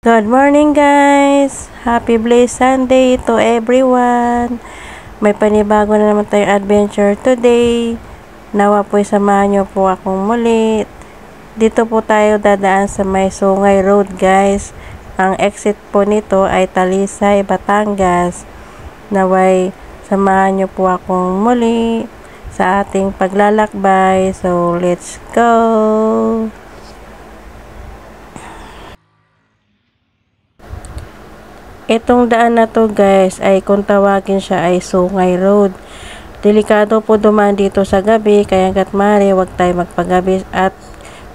Good morning guys! Happy Blaze Sunday to everyone! May panibago na naman tayong adventure today. Nawa po'y samahan nyo po akong muli. Dito po tayo dadaan sa may Sungay Road guys. Ang exit po nito ay Talisay, Batangas. Naway samahan nyo po akong muli sa ating paglalakbay. So let's go! Itong daan na to guys ay kung tawagin siya ay Sungay Road. Delikado po dumaan dito sa gabi kaya hangga't maaari wag tayo magpagabi at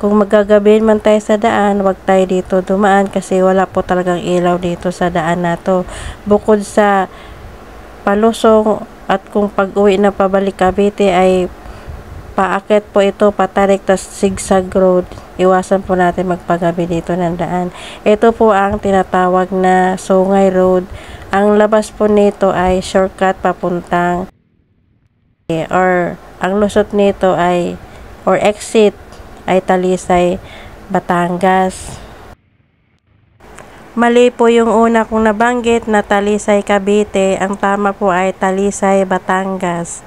kung magagabihin man tayo sa daan wag tayo dito dumaan kasi wala po talagang ilaw dito sa daan na to. Bukod sa palusong at kung pag-uwi na pabalik Cavite ay paakit po ito patarik tas zigzag road. Iwasan po natin magpagabi dito ng daan. Ito po ang tinatawag na Sungay Road. Ang labas po nito ay shortcut papuntang or ang lusot nito ay or exit ay Talisay, Batangas. Mali po yung una kong nabanggit na Talisay, Cavite. Ang tama po ay Talisay, Batangas.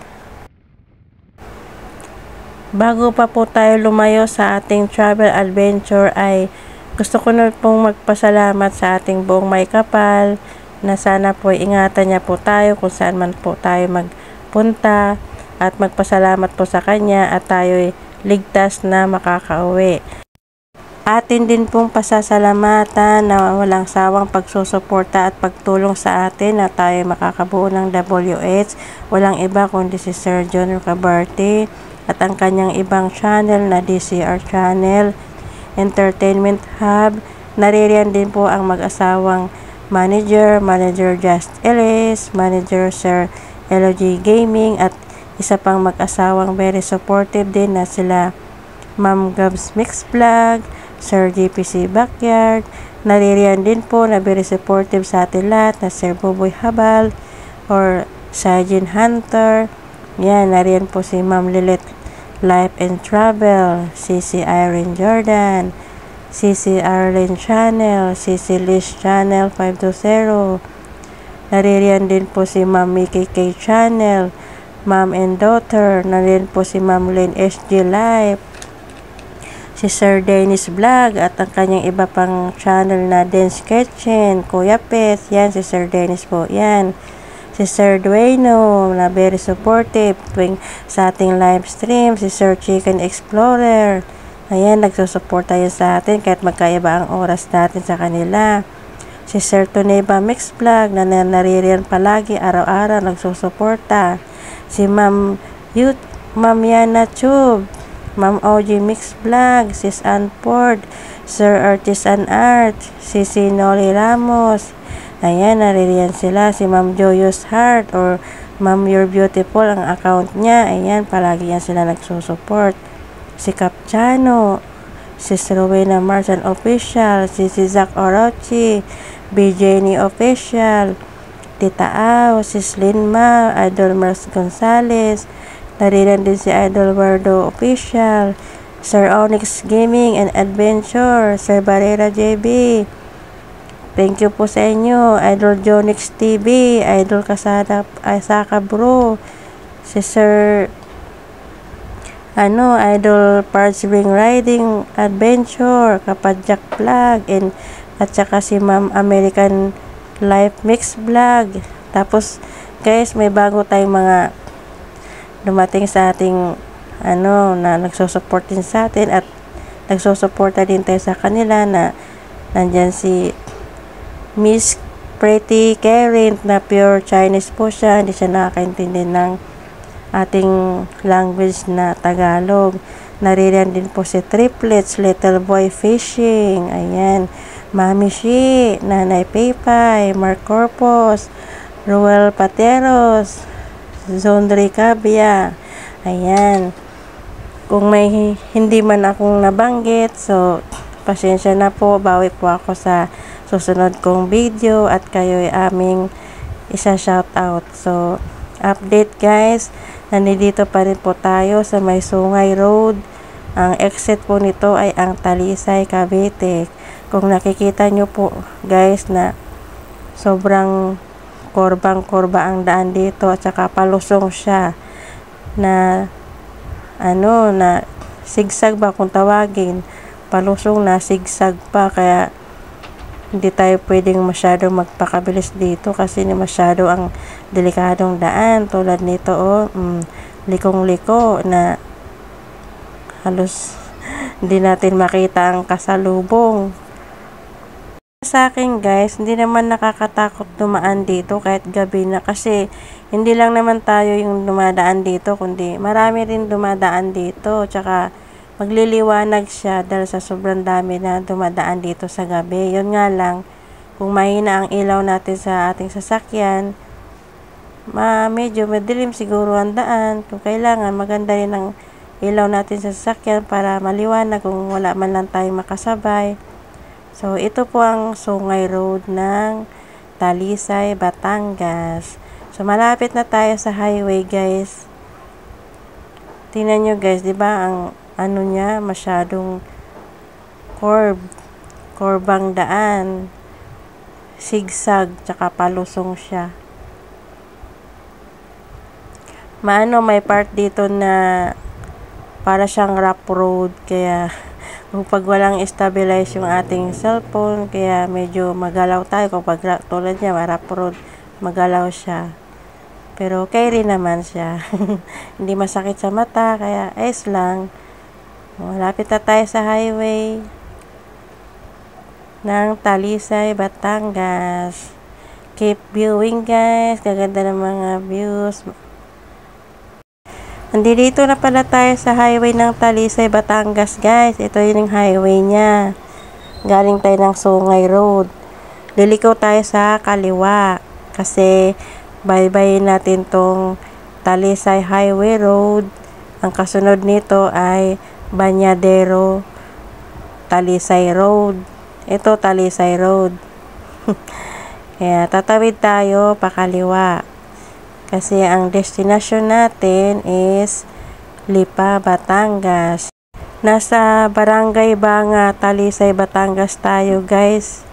Bago pa po tayo lumayo sa ating travel adventure ay gusto ko na pong magpasalamat sa ating buong may kapal na sana po ingatan niya po tayo kung saan man po tayo magpunta at magpasalamat po sa kanya at tayo ligtas na makakauwi. Atin din pong pasasalamatan na walang sawang pagsusuporta at pagtulong sa atin na tayo makakabuo ng WH. Walang iba kundi si Sir John Rocabarte at ang kanyang ibang channel na DCR Channel, Entertainment Hub. Naririyan din po ang mag-asawang Manager Just Ellis, Manager Sir LG Gaming at isa pang mag-asawang very supportive din na sila Ma'am Gabs Mix Vlog, Sir GPC Backyard. Naririyan din po na very supportive sa atin lahat na Sir Buboy Habal or Sajin Hunter. Yan, nariyan po si Ma'am Lilith Life and Travel, CC Irene Jordan, CC Arlene Channel, CC Liz Channel 520. Naririyan din po si Ma'am Mickey K Channel, Ma'am and Daughter. Naririyan po si Ma'am Lynn SG Life, si Sir Dennis Vlog at ang kanyang iba pang channel na Dance Kitchen, Kuya Pet. Yan, si Sir Dennis po. Yan. Si Sir Dueno na very supportive tuwing sa ating live stream. Si Sir Chicken Explorer. Ayan, nagsusuporta yan sa atin kahit magkaiba ang oras natin sa kanila. Si Sir Toneba Mix Vlog na naririyan palagi araw-araw nagsusuporta. Si Ma'am Yana Tube, Ma'am OG Mix Vlog, Sis Ann Ford, Sir Artisan Art, si Noli Ramos. Ayan, naririyan sila. Si Ma'am Joyous Heart or Ma'am You're Beautiful ang account niya. Ayan, palagi yan sila nagsusupport. Si Capchano, si Rowena Marsan Official, si Zach Orochi, BJNI Official, Tita Au, si Slinma, Idol Mars Gonzales. Naririyan din si Idol Wardo Official, Sir Onyx Gaming and Adventure, Sir Barrera JB. Thank you po sa inyo, Idol Jonix TV, Idol Kasada Asaka Bro, si Sir Idol Parts Ring Riding Adventure, Kapadjak Vlog, at saka si Ma'am American Life Mix Vlog. Tapos guys, may bago tayong mga dumating sa ating na nagsusupport din sa atin at nagsusuporta din tayo sa kanila na nandyan si Miss Pretty Karen na pure Chinese po siya. Hindi siya nakakaintindi ng ating language na Tagalog. Naririyan din po si Triplets, Little Boy Fishing. Ayan. Mami Shi, Nanay Paypay, Mark Corpus, Ruel Pateros, Zondri Cabia. Ayan. Kung may hindi man akong nabanggit, so pasensya na po. Bawi po ako sa susunod kong video at kayo ay aming isa-shout out. So, update guys, nandito pa rin po tayo sa may Sungay Road. Ang exit po nito ay ang Talisay, Cavite. Kung nakikita nyo po guys na sobrang kurbang-kurba ang daan dito at saka palusong siya na na sigsag ba kung tawagin, palusong na sigsag pa, kaya hindi tayo pwedeng masyado magpakabilis dito kasi masyado ang delikadong daan tulad nito likong-liko na halos hindi natin makita ang kasalubong. Sa akin guys, hindi naman nakakatakot dumaan dito kahit gabi na kasi hindi lang naman tayo yung dumadaan dito kundi marami rin dumadaan dito, tsaka magliliwanag siya dahil sa sobrang dami na dumadaan dito sa gabi. Yun nga lang, kung mahina ang ilaw natin sa ating sasakyan, medyo madilim siguro ang daan. Kung kailangan, maganda rin ang ilaw natin sa sasakyan para maliwanag kung wala man lang tayong makasabay. So, ito po ang Sungay Road ng Talisay, Batangas. So, malapit na tayo sa highway, guys. Tingnan nyo, guys, di ba ang niya, masyadong kurbang daan. Sigsag, tsaka palusong siya. May part dito na para siyang rough road, kaya pag walang stabilize yung ating cellphone, kaya medyo magalaw tayo kapag tulad niya, rough road, magalaw siya. Pero okay rin naman siya. Hindi masakit sa mata, kaya ayos lang. Malapit na tayo sa highway ng Talisay, Batangas. Keep viewing guys, gaganda ng mga views. Nandito na pala tayo sa highway ng Talisay, Batangas guys. Ito yung highway niya. Galing tayo ng Sungay Road. Liliko tayo sa kaliwa. Kasi baybayin natin tong Talisay Highway Road. Ang kasunod nito ay Banyadero Talisay Road. Ito Talisay Road. Kaya tatawid tayo pakaliwa. Kasi ang destination natin is Lipa, Batangas. Nasa Barangay Banga, Talisay, Batangas tayo guys.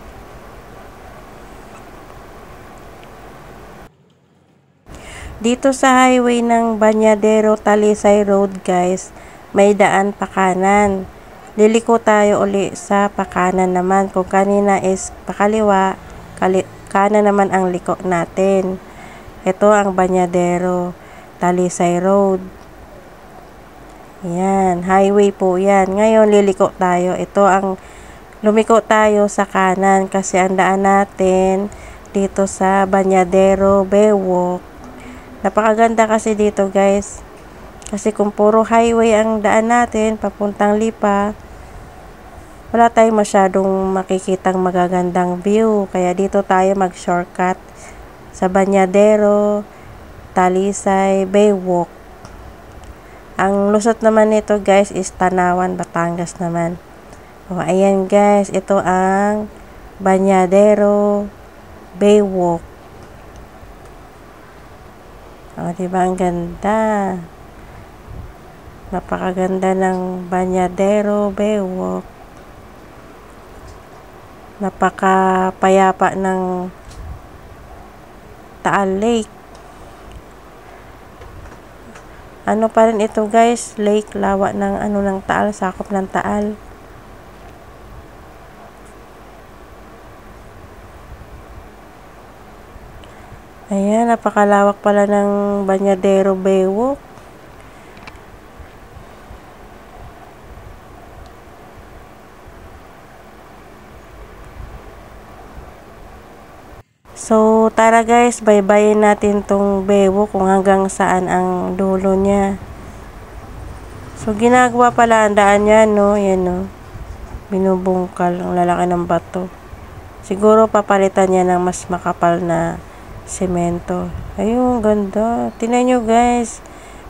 Dito sa highway ng Banyadero, Talisay Road guys, may daan pa kanan. Liliko tayo uli sa pakanan naman. Kung kanina is pakaliwa, kanan naman ang liko natin. Ito ang Banyadero, Talisay Road. Yan, highway po yan. Ngayon, liliko tayo. Ito ang, lumiko tayo sa kanan kasi ang daan natin dito sa Banyadero Baywalk. Napakaganda kasi dito guys. Kasi kung puro highway ang daan natin, papuntang Lipa, wala tayong masyadong makikitang magagandang view. Kaya dito tayo mag-shortcut sa Banyadero, Talisay, Baywalk. Ang lusot naman nito guys is Tanawan, Batangas naman. O, ayan guys, ito ang Banyadero, Baywalk. O, diba ang ganda? Napakaganda ng Banyadero, Baywalk. Napakapayapa ng Taal Lake. Ano pa rin ito guys, lake, lawa ng ng Taal, sakop ng Taal. Ayan, napakalawak pala ng Banyadero Baywalk. So, tara guys, baybayin natin tong Baywalk kung hanggang saan ang dulo niya. So, ginagawa pala ang daan niya, no? Yan, no? Binubungkal ang lalaki ng bato. Siguro papalitan niya ng mas makapal na semento. Ayun, ganda. Tingnan nyo guys.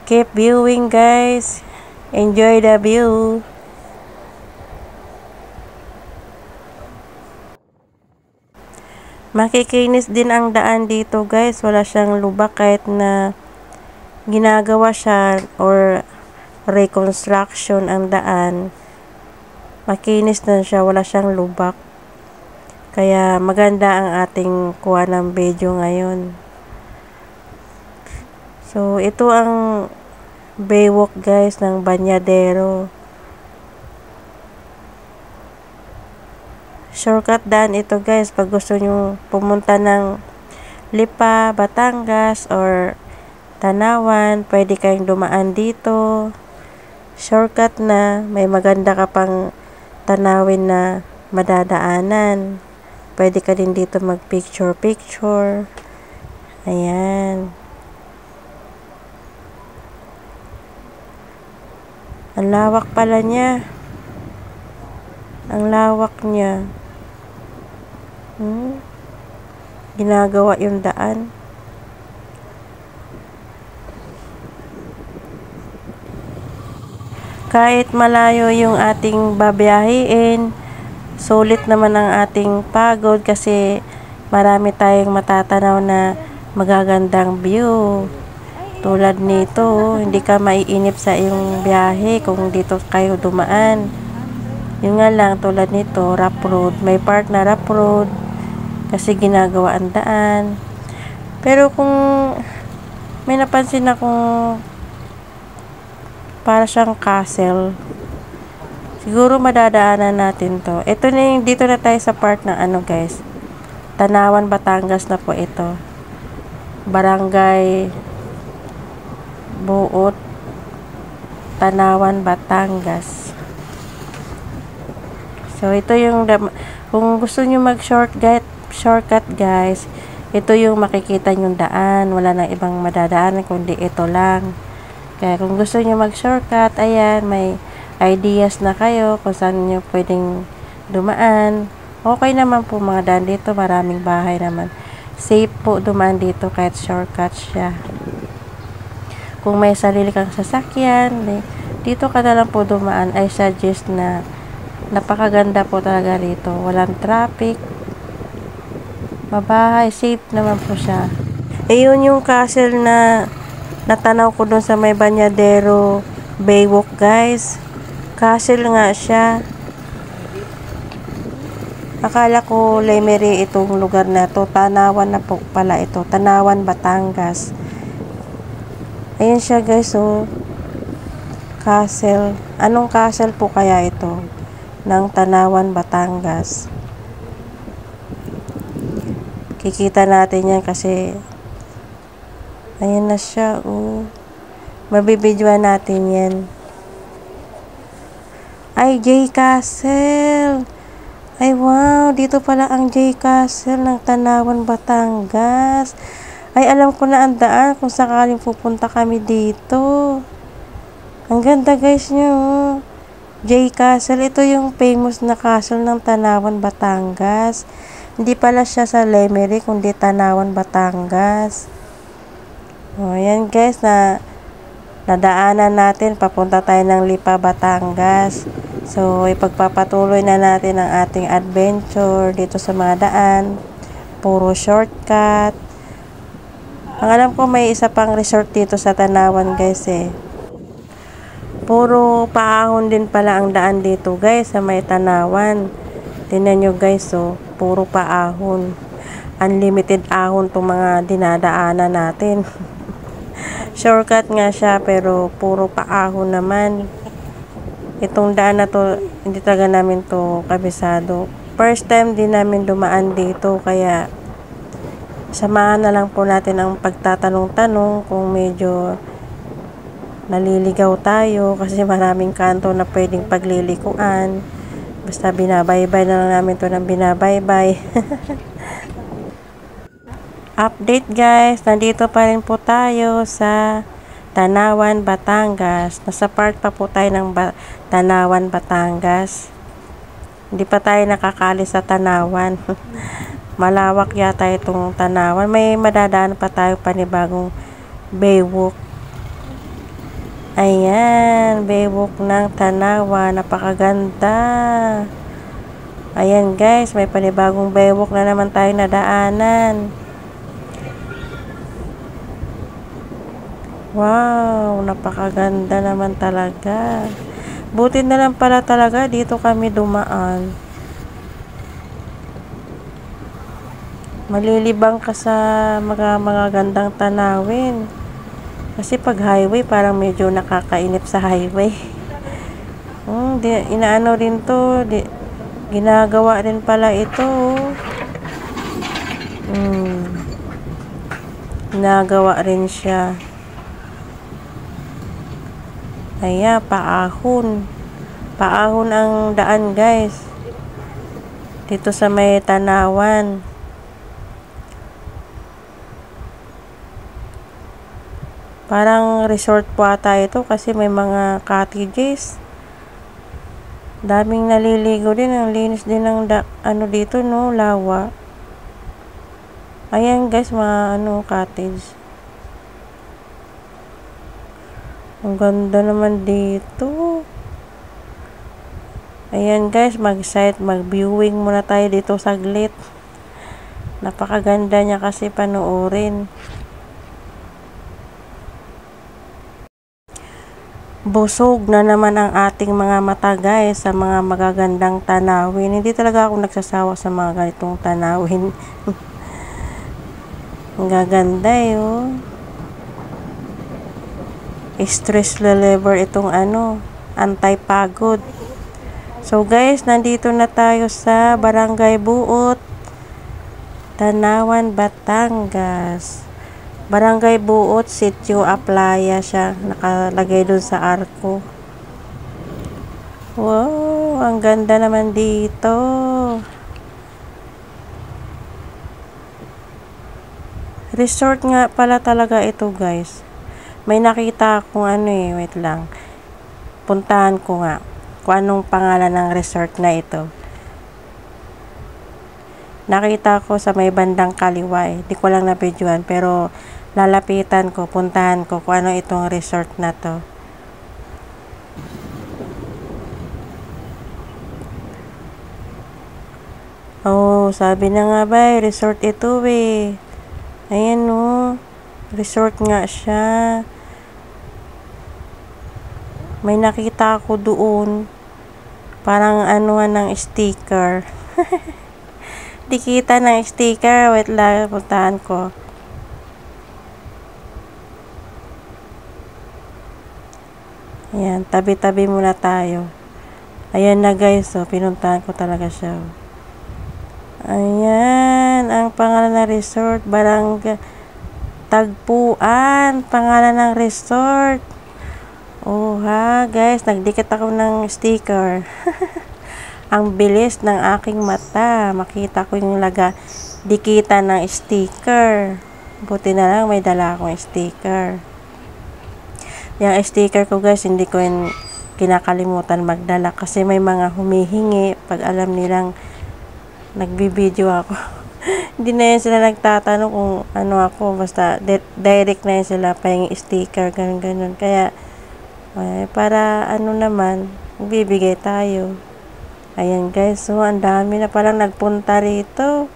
Keep viewing guys. Enjoy the view. Makikinis din ang daan dito guys. Wala siyang lubak kahit na ginagawa siya or reconstruction ang daan. Makinis na siya. Wala siyang lubak. Kaya maganda ang ating kuha ng video ngayon. So, ito ang baywalk guys ng Banyadero. Shortcut daan ito guys pag gusto nyo pumunta ng Lipa, Batangas or Tanawan, pwede kayong dumaan dito. Shortcut na, may maganda ka pang tanawin na madadaanan. Pwede ka din dito mag picture. Ayan. Ang lawak pala niya. Ang lawak niya. Ginagawa yung daan. Kahit malayo yung ating babiyahiin, sulit naman ang ating pagod kasi marami tayong matatanaw na magagandang view. Tulad nito, hindi ka maiinip sa iyong biyahe kung dito kayo dumaan. Yun nga lang, tulad nito, rough road. May part na rough road kasi ginagawa ang daan. Pero kung may napansin akong para siyang castle, siguro madadaanan natin to. Ito na yung, dito na tayo sa part ng ano guys, Tanawan, Batangas na po ito. Barangay Buot, Tanawan, Batangas. So ito yung, kung gusto nyo mag shortcut guys, ito yung makikita nyong daan. Wala nang ibang madadaanan kundi ito lang. Kaya kung gusto nyo mag shortcut, ayan, may ideas na kayo kung saan nyo pwedeng dumaan. Okay naman po mga daan dito, maraming bahay naman. Safe po dumaan dito kahit shortcut siya. Kung may sarili kang sasakyan, dito ka na lang po dumaan. I suggest na napakaganda po talaga rito. Walang traffic. Mabahay, safe naman po siya. Ayun yung castle na natanaw ko doon sa may Banyadero Baywalk guys. Castle nga siya. Akala ko Lemery itong lugar na to. Tanawan na po pala ito. Tanawan, Batangas. Ayan siya guys, oh. Castle. Anong castle po kaya ito? Ng Tanawan, Batangas. Kikita natin yan kasi ayan na siya, oh. Mabibidyoan natin yan. Ay, J Castle. Ay, wow. Dito pala ang J Castle ng Tanawan, Batangas. Ay, alam ko na ang daan kung sakaling pupunta kami dito. Ang ganda guys nyo, oh. J Castle. Ito yung famous na castle ng Tanawan, Batangas. Hindi pala siya sa Lemery, kundi Tanawan, Batangas. O, yan guys, nadaanan natin, papunta tayo ng Lipa, Batangas. So, ipagpapatuloy na natin ang ating adventure dito sa mga daan. Puro shortcut. Ang alam ko may isa pang resort dito sa Tanawan guys eh. Puro paahon din pala ang daan dito guys sa may Tanawan. Tingnan nyo guys, so, puro paahon. Unlimited ahon itong mga dinadaanan natin. Shortcut nga siya pero puro paahon naman. Itong daan na to, hindi talaga namin to kabisado. First time din namin dumaan dito kaya samahan na lang po natin ang pagtatanong-tanong kung medyo naliligaw tayo kasi maraming kanto na pwedeng paglilikuan. Basta binabaybay na lang namin to ng binabaybay. Update guys, nandito pa rin po tayo sa Tanawan, Batangas. Nasa part pa po tayo ng Tanawan, Batangas. Hindi pa tayo nakakali sa Tanawan. Malawak yata itong Tanawan. May madadaan pa tayo panibagong baywalk. Ayan, baywalk ng Tanawan. Napakaganda. Ayan guys, may panibagong baywalk na naman tayo nadaanan. Wow, napakaganda naman talaga. Buti na lang pala talaga dito kami dumaan. malilibang ka sa mga gandang tanawin. Kasi pag highway, parang medyo nakakainip sa highway. Inaano rin to, ginagawa rin pala ito. Ginagawa rin siya. Ayan, paahon. Paahon ang daan, guys. Dito sa may tanawan. Parang resort po ata ito kasi may mga cottages. Daming naliligo din. Ang linis din ng dito, no? Lawa. Ayan, guys, mga cottage. Ang ganda naman dito. Ayan, guys, mag-viewing muna tayo dito saglit. Napakaganda niya kasi panoorin. Busog na naman ang ating mga mata, guys, sa mga magagandang tanawin. Hindi talaga ako nagsasawa sa mga ganitong tanawin. Ang gaganda oh. Stress reliever itong anti-pagod. So guys, nandito na tayo sa Barangay Buot, Tanawan, Batangas. Barangay Buot, Sitio Aplaya siya. Nakalagay dun sa arko. Wow, ang ganda naman dito. Resort nga pala talaga ito, guys. May nakita akong wait lang. Puntahan ko nga kung anong pangalan ng resort na ito. Nakita ko sa may bandang kaliwa. Di ko lang na-videoan, pero lalapitan ko, puntahan ko kung ano itong resort na to. Oh, sabi na nga ba, resort ito eh. Ayan oh, resort nga siya. May nakita ako doon. Parang ng sticker. Di kita ng sticker. Wait lang, puntahan ko. Ayan, tabi-tabi muna tayo. Ayan na, guys, so pinuntahan ko talaga siya. Ayan, ang pangalan ng resort, Barangay Tagpuan, pangalan ng resort. Oh ha, guys, nagdikit ako ng sticker. Ang bilis ng aking mata. Makita ko yung dikitan ng sticker. Buti na lang may dala akong sticker. Yung sticker ko, guys, hindi ko kinakalimutan magdala kasi may mga humihingi pag alam nilang nagbibideo ako. Hindi na yan sila nagtatanong kung ako, basta direct na yan sila pahingi sticker, ganun. Kaya para naman, bibigay tayo. Ayan, guys, so ang dami na palang nagpunta rito.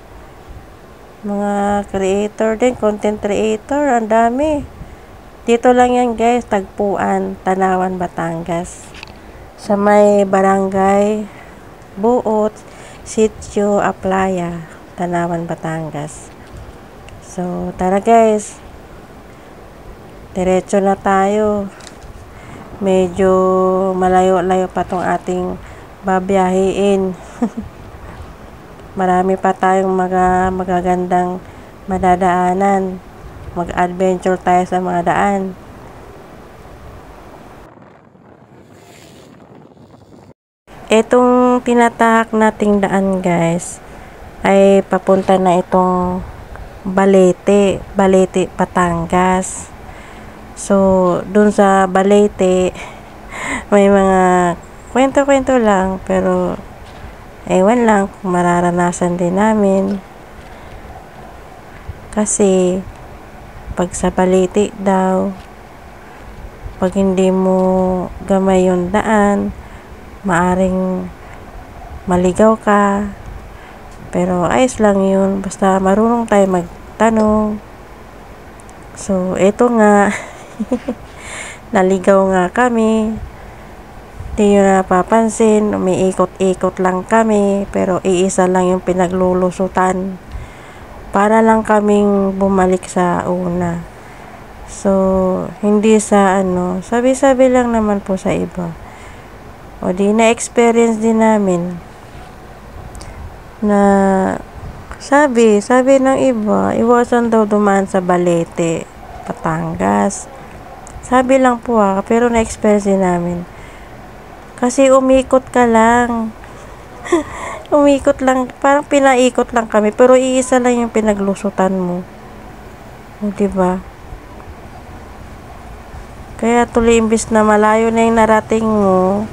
Mga creator din, content creator, ang dami. Dito lang yan, guys, Tagpuan, Tanawan, Batangas. Sa may Barangay Buot, Sitio Aplaya, Tanawan, Batangas. So, tara, guys. Diretso na tayo. Medyo malayo-layo pa tong ating babiyahiin. Marami pa tayong magagandang madadaanan. Mag-adventure tayo sa mga daan. Itong tinatahak nating daan, guys, ay papunta na itong Balete, Batangas. So, dun sa Balete, may mga kwento-kwento lang, pero ewan lang kung mararanasan din namin. Kasi pag sa Balete daw, pag hindi mo gamay yung daan, maaring maligaw ka. Pero ayos lang yun, basta marunong tayo magtanong. So, eto nga, naligaw nga kami. Hindi nyo napapansin, umiikot-ikot lang kami, pero iisa lang yung pinaglulusutan. para lang kaming bumalik sa una. So, hindi sa sabi-sabi lang naman po sa iba. O di na-experience din namin na sabi ng iba, iwasan daw dumaan sa Balete, Batangas. Sabi lang po pero na-experience din namin. Kasi umikot ka lang. Umikot lang, parang pinaikot lang kami, pero iisa lang yung pinaglusutan mo. O, diba? Kaya tuloy imbis na malayo na yung narating mo,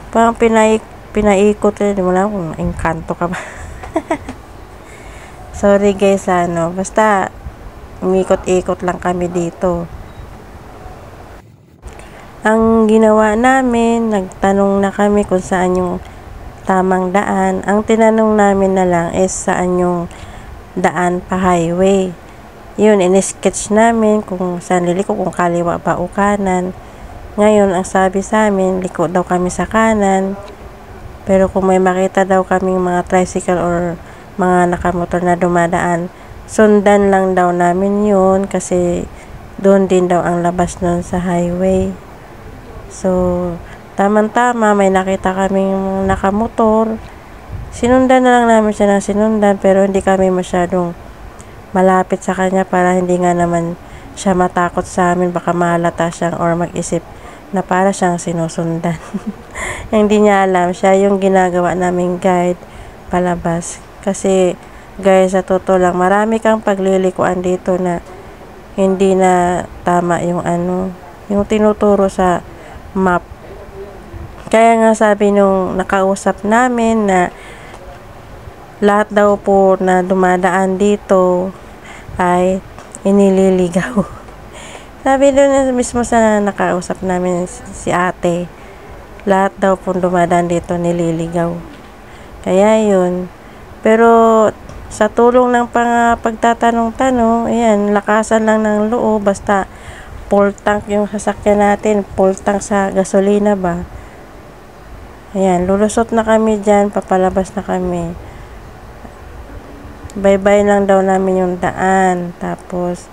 parang pinaikot rin. Wala kung engkanto ka ba. Sorry guys, basta umikot-ikot lang kami dito. Ang ginawa namin, nagtanong na kami kung saan yung tamang daan. Ang tinanong namin na lang is saan yung daan pa highway. Yun, in-sketch namin kung saan liliko, kung kaliwa ba o kanan. Ngayon, ang sabi sa amin, liko daw kami sa kanan. Pero kung may makita daw kaming mga tricycle or mga nakamotor na dumadaan, sundan lang daw namin yun kasi doon din daw ang labas nun sa highway. So, tamang-tama, may nakita kaming nakamotor. Sinundan na lang namin siya ng sinundan, pero hindi kami masyadong malapit sa kanya para hindi nga naman siya matakot sa amin. Baka mahalata siyang or mag-isip na para siyang sinusundan. Hindi niya alam, siya yung ginagawa naming guide palabas. Kasi, guys, sa totoo lang, marami kang paglilikuan dito na hindi na tama yung yung tinuturo sa map. Kaya nga sabi nung nakausap namin na lahat daw po na dumadaan dito ay inililigaw. Sabi doon mismo sa nakausap namin si ate, lahat daw po dumadaan dito nililigaw. Kaya yun. Pero sa tulong ng pagtatanong-tanong, ayan, lakasan lang ng loob, basta full tank yung sasakyan natin, full tank sa gasolina ba. Ayan, lulusot na kami dyan, papalabas na kami. Bye-bye lang daw namin yung daan. Tapos,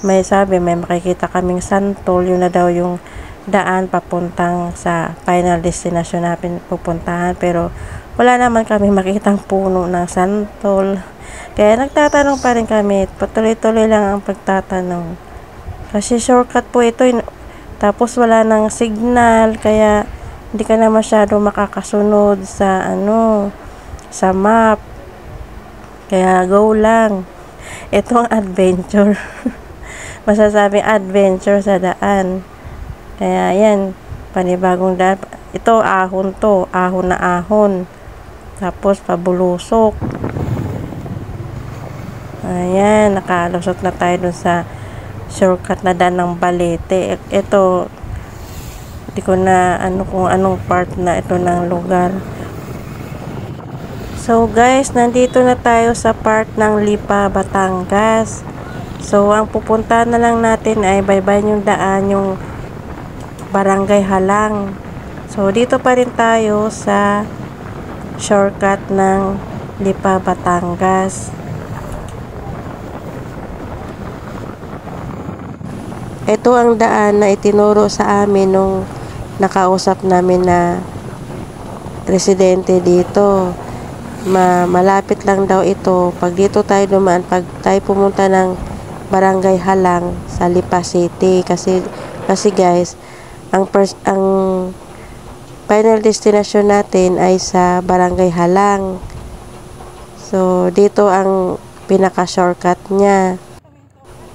may makikita kaming santol, yun na daw yung daan papuntang sa final destination natin pupuntahan. Pero, wala naman kami makitang puno ng santol. Kaya, nagtatanong pa rin kami. Patuloy-tuloy lang ang pagtatanong. Kasi, shortcut po ito. Tapos, wala nang signal. Kaya, hindi ka na masyado makakasunod sa sa map. Kaya go lang. Ito ang adventure. Masasabing adventure sa daan. Kaya yan, panibagong daan. Ito ahon to, ahon na ahon. Tapos pabulusok. Ayan, nakalusot na tayo dun sa shortcut na daan ng Balete. Ito, hindi ko na kung anong part na ito ng lugar. So guys, nandito na tayo sa part ng Lipa, Batangas. So ang pupunta na lang natin ay bye-bye yung daan, yung Barangay Halang. So dito pa rin tayo sa shortcut ng Lipa, Batangas. Ito ang daan na itinuro sa amin nung nakausap namin na residente dito. Malapit lang daw ito. Pag dito tayo dumaan, pag tayo pumunta ng Barangay Halang sa Lipa City. Kasi guys, ang final destination natin ay sa Barangay Halang. So, dito ang pinaka-shortcut niya.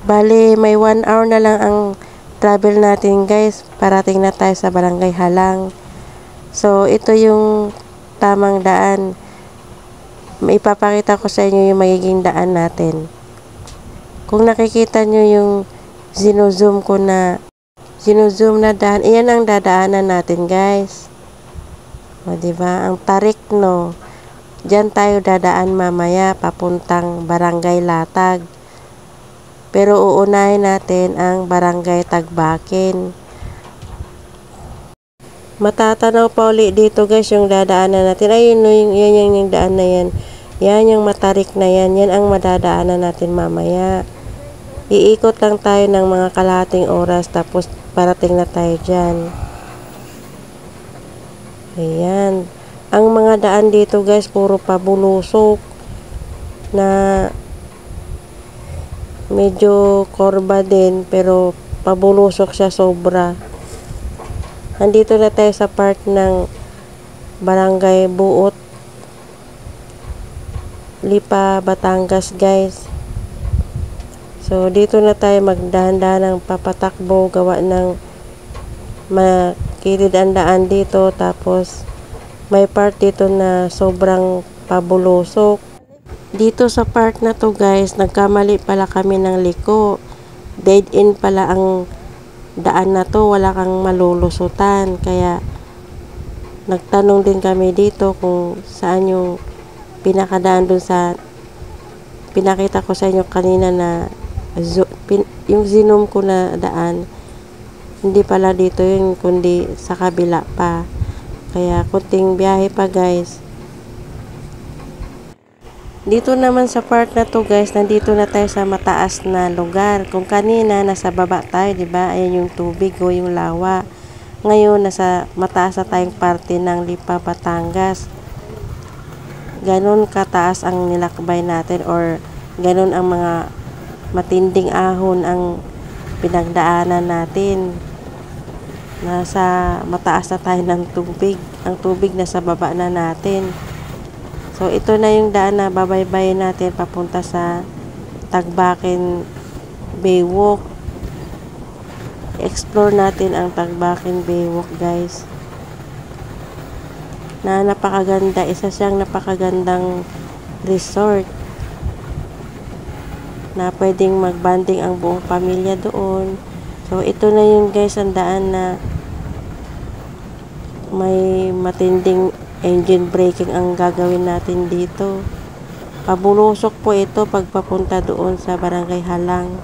Bali, may 1 hour na lang ang travel natin guys. Parating na tayo sa Barangay Halang. So, ito yung tamang daan. Ipapakita ko sa inyo yung magiging daan natin. Kung nakikita nyo yung zoom na daan, iyan ang dadaanan natin guys. O diba? Ang tarik no. Diyan tayo dadaan mamaya papuntang Barangay Latag. Pero uunahin natin ang Barangay Tagbakin. Matatanaw pa ulit dito guys yung dadaanan natin. Ayun no, yung daan na yan. Yan yung matarik na yan. Yan ang madadaanan natin mamaya. Iikot lang tayo ng mga kalahating oras tapos parating na tayo dyan. Ayan. Ang mga daan dito guys, puro pabulusok na medyo korba din pero pabulusok siya sobra. Nandito na tayo sa part ng Barangay Buot, Lipa, Batangas guys. So dito na tayo magdahan-dahan ng papatakbo, gawa ng makitid ang daan dito, tapos may part dito na sobrang pabulusok. Dito sa part na to guys, nagkamali pala kami ng liko. Dead end pala ang daan na to, wala kang malulusutan. Kaya nagtanong din kami dito kung saan yung pinakadaan dun sa pinakita ko sa inyo kanina na yung zinom ko na daan. Hindi pala dito yun, kundi sa kabila pa. Kaya kunting biyahe pa guys. Dito naman sa part na to guys, nandito na tayo sa mataas na lugar. Kung kanina nasa baba tayo, 'di ba? Ayan yung tubig o yung lawa. Ngayon nasa mataas na tayong parte ng Lipa, Batangas. Ganon kataas ang nilakbay natin, or ganon ang mga matinding ahon ang pinagdaanan natin. Nasa mataas na tayo ng tubig. Ang tubig nasa baba na natin. So ito na yung daan na babaybayin natin papunta sa Tagbakin Baywalk. Explore natin ang Tagbakin Baywalk guys. Na napakaganda, isa siyang napakagandang resort na pwedeng magbanding ang buong pamilya doon. So ito na yung guys ang daan na may matinding engine braking ang gagawin natin dito. Pabulusok po ito pagpapunta doon sa Barangay Halang.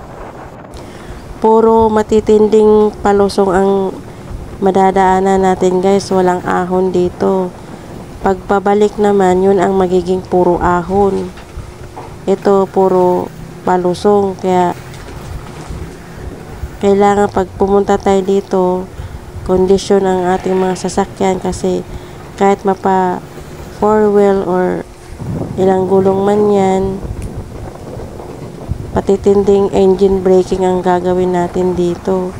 Puro matitinding palusong ang madadaanan natin guys, walang ahon dito. Pagpabalik naman, yun ang magiging puro ahon. Ito puro palusong, kaya kailangan pag pumunta tayo dito, kondisyon ang ating mga sasakyan, kasi kahit mapa 4-wheel or ilang gulong man yan, patitinding engine braking ang gagawin natin dito.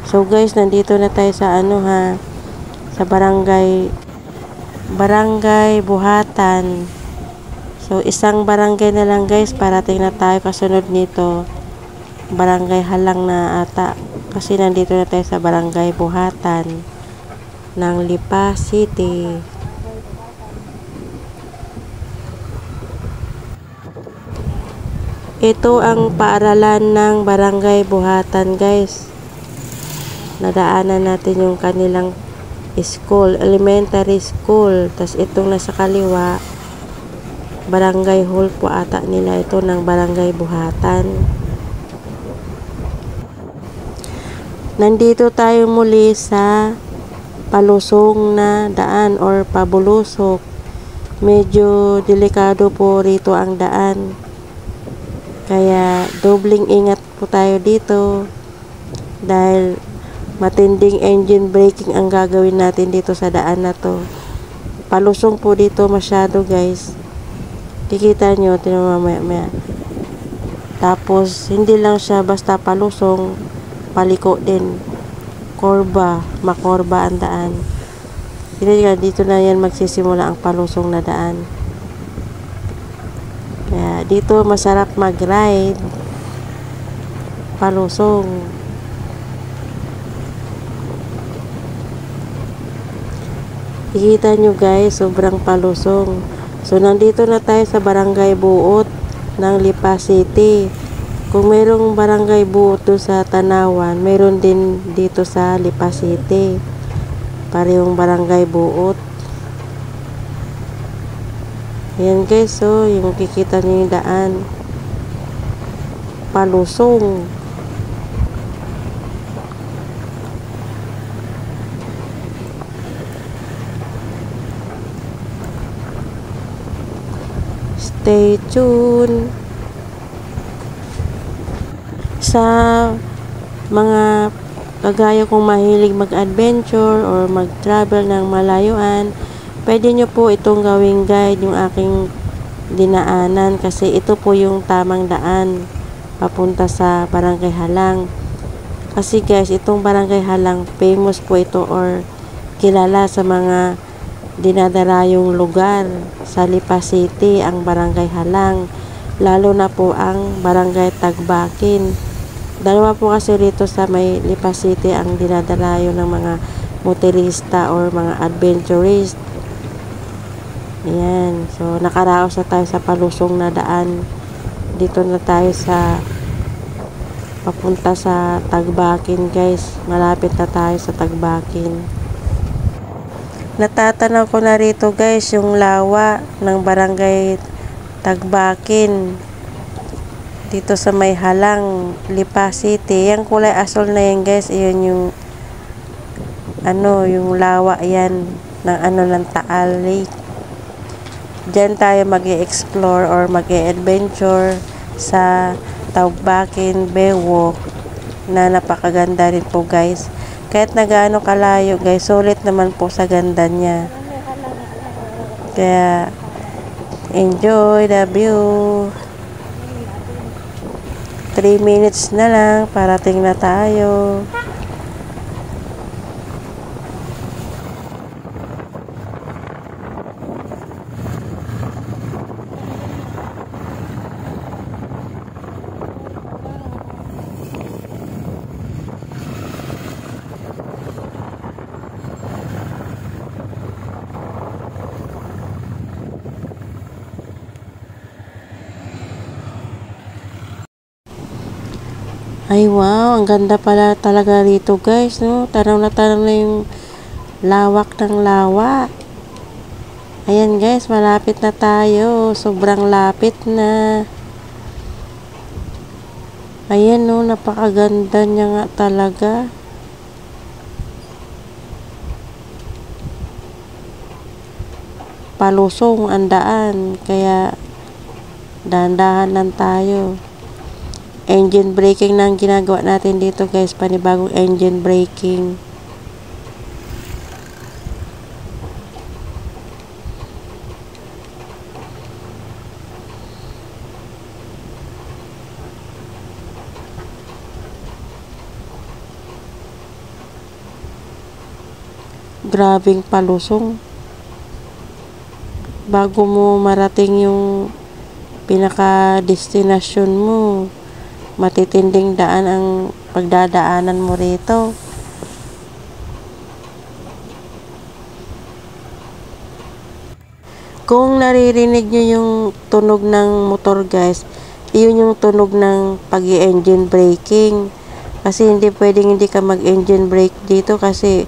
So guys, nandito na tayo sa sa Barangay Buhatan. So isang barangay na lang guys, parating na tayo. Kasunod nito Barangay Halang na ata, kasi nandito na tayo sa Barangay Buhatan ng Lipa City. Ito ang paaralan ng Barangay Buhatan guys. Nadaanan natin yung kanilang school, elementary school. Tas itong nasa kaliwa, barangay hall po ata nila ito ng Barangay Buhatan. Nandito tayo muli sa palusong na daan or pabulusok. Medyo delikado po rito ang daan. Kaya dobling ingat po tayo dito dahil matinding engine braking ang gagawin natin dito sa daan na to. Palusong po dito masyado guys. Kikita nyo, mamaya. Tapos hindi lang siya basta palusong, paliko din. Makorba ang daan. Dito na yan magsisimula ang palusong na daan. Kaya dito masarap mag-ride. Palusong. Ikita nyo guys, sobrang palusong. So nandito na tayo sa Barangay Buot ng Lipa City. Kung mayroong Barangay Buot doon sa Tanawan, mayroon din dito sa Lipa City. Parehong Barangay Buot. Ayan guys, so yung kikita nyo yung daan, palusong. Stay tuned. Sa mga kagaya kong mahilig mag-adventure or mag-travel ng malayuan, pwede nyo po itong gawing guide yung aking dinaanan kasi ito po yung tamang daan papunta sa Barangay Halang. Kasi guys, itong Barangay Halang, famous po ito or kilala sa mga dinadarayong lugar sa Lipa City, ang Barangay Halang, lalo na po ang Barangay Tagbakin. Dalawa po kasi rito sa may Lipa City ang dinadalayo ng mga motorista or mga adventurist. Ayan. So, nakaraos na tayo sa palusong na daan. Dito na tayo sa papunta sa Tagbakin, guys. Malapit na tayo sa Tagbakin. Natatanaw ko na rito, guys, yung lawa ng Barangay Tagbakin. Dito sa may Halang, Lipa City. Yung kulay asol na yan, guys. Iyon yung yung lawa yan ng Taal Lake. Diyan tayo mag-i-explore or mag-i-adventure sa Tagbakin Bewok na napakaganda rin po, guys. Kahit na gaano kalayo, guys, sulit naman po sa ganda niya. Kaya enjoy the view. 3 minutes na lang, parating na tayo. Ay wow, ang ganda pala talaga rito, guys, no? Tanaw na yung lawak ng lawa. Ayan, guys, malapit na tayo. Sobrang lapit na. Ayan, no, napakaganda niya nga talaga. Palusong ang daan, kaya dahan-dahan lang tayo. Engine braking na ang ginagawa natin dito, guys. Panibagong engine braking. Grabing palusong. Bago mo marating yung pinaka-destinasyon mo, matitinding daan ang pagdadaanan mo rito. Kung naririnig nyo yung tunog ng motor, guys, iyon yung tunog ng pag-i-engine braking. Kasi hindi pwedeng hindi ka mag-engine brake dito kasi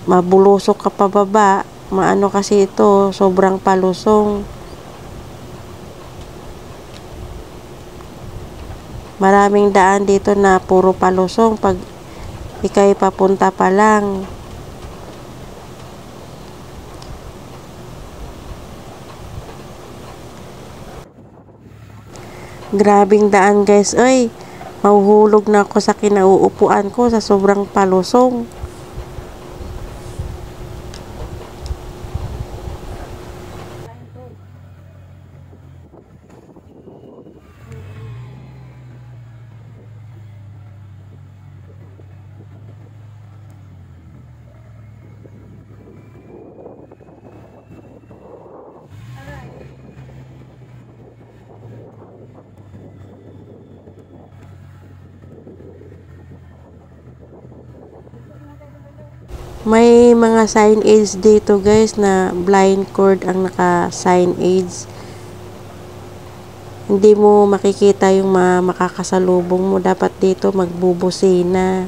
mabulusok ka pababa. Maano kasi ito, sobrang palusong. Maraming daan dito na puro palusong pag ikay papunta pa lang. Grabing daan, guys. Ay, mahuhulog na ako sa kinauupuan ko sa sobrang palusong. May mga sign aids dito, guys, na blind cord ang naka-sign aids. Hindi mo makikita yung makakasalubong mo. Dapat dito magbubusina.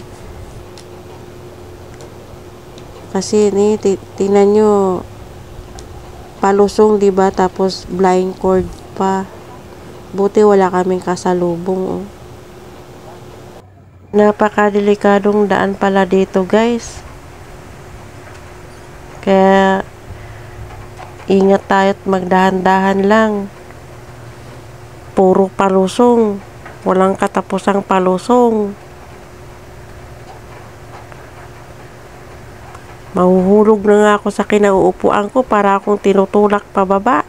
Kasi tingnan nyo, palusong, diba? Tapos blind cord pa. Buti wala kaming kasalubong. Napakadelikadong daan pala dito, guys. Kaya ingat tayo at magdahan-dahan lang. puro palusong. Walang katapusang palusong. Mahuhulog na nga ako sa kinauupuan ko para akong tinutulak pababa.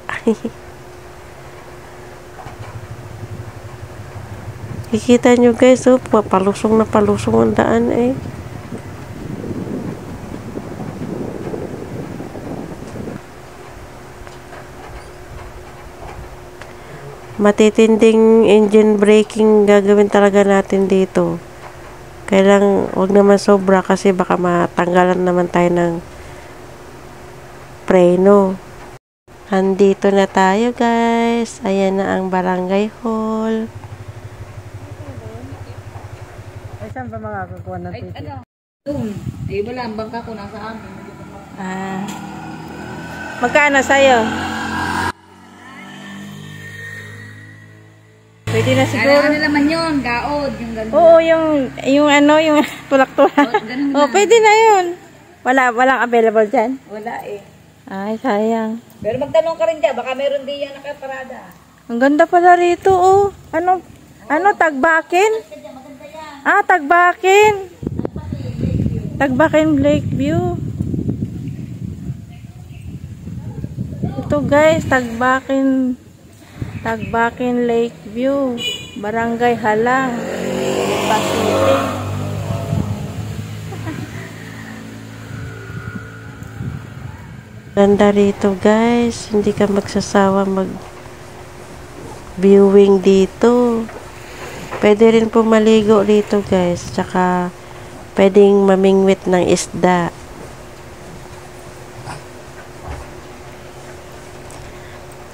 Kikita nyo guys, oh, palusong na palusong ang daan eh. Matitinding engine braking gagawin talaga natin dito. Kailang wag naman sobra kasi baka matanggalan naman tayo ng preno. Andito na tayo guys. Ayan na ang barangay hall. Ay, saan ba makakakuha ng ticket? Ay, ano? Doon. Ay, wala. Ang bangka ko nasa amin. Magkano sa'yo? Pwede na siguro. Ano naman yun? Gaod. Yung gano'n. Oo, yung ano, yung tulak-tulak. Oh, pwede na yun. Walang available dyan? Wala eh. Ay, sayang. Pero magtanong ka rin dyan. Baka meron din yan nakaparada. Ang ganda pala rito, oh. Ano, Tagbakin? Ah, Tagbakin. Tagbakin Lakeview. Ito guys, Tagbakin Lakeview. Barangay Halang. Pacific. Ganda rito guys. Hindi ka magsasawa viewing dito. Pwede rin po maligo dito guys. Tsaka pwedeng mamingwit ng isda.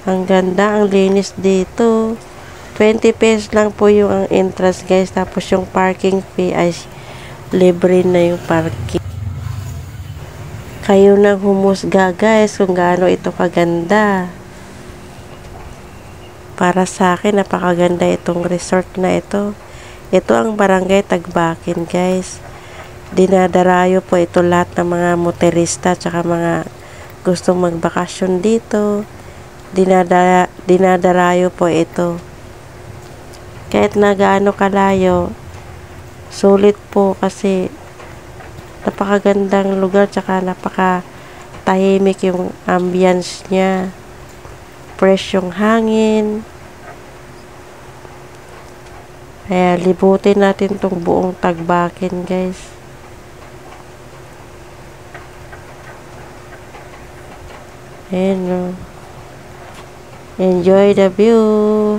Ang ganda, ang linis dito. 20 pesos lang po yung ang entrance guys. Tapos yung parking fee ay libre na yung parking. Kayo nang humusga guys kung gaano ito kaganda. Para sa akin, napakaganda itong resort na ito. Ito ang barangay Tagbakin guys. Dinadarayo po ito lahat ng mga motorista tsaka mga gustong magbakasyon dito. Dinadarayo po ito. Kahit na gaano kalayo, sulit po kasi napakagandang lugar tsaka napakatahimik yung ambience niya. Fresh yung hangin. Kaya libutin natin tong buong Tagbakin guys. Ayan o. Enjoy the view.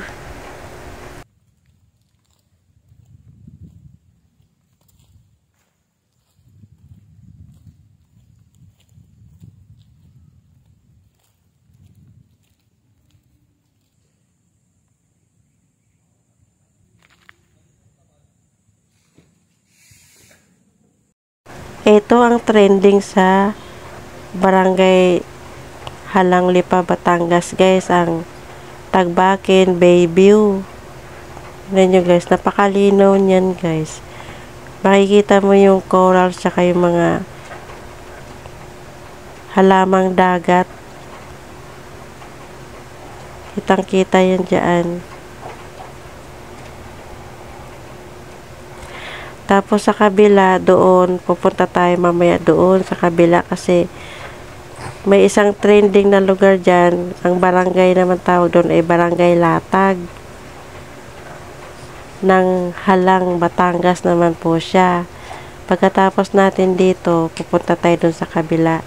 Ito ang trending sa Barangay Halang Lipa, Batangas guys, ang Tagbakin Bay View. Tignan nyo guys, napakalinaw niyan guys. Makikita mo yung coral tsaka yung mga halamang dagat. Kitang kita yan dyan. Tapos sa kabila, doon, pupunta tayo mamaya doon sa kabila kasi may isang trending na lugar dyan. Ang barangay naman tawag doon ay Barangay Latag. Ng Halang, Batangas naman po siya. Pagkatapos natin dito, pupunta tayo doon sa kabila.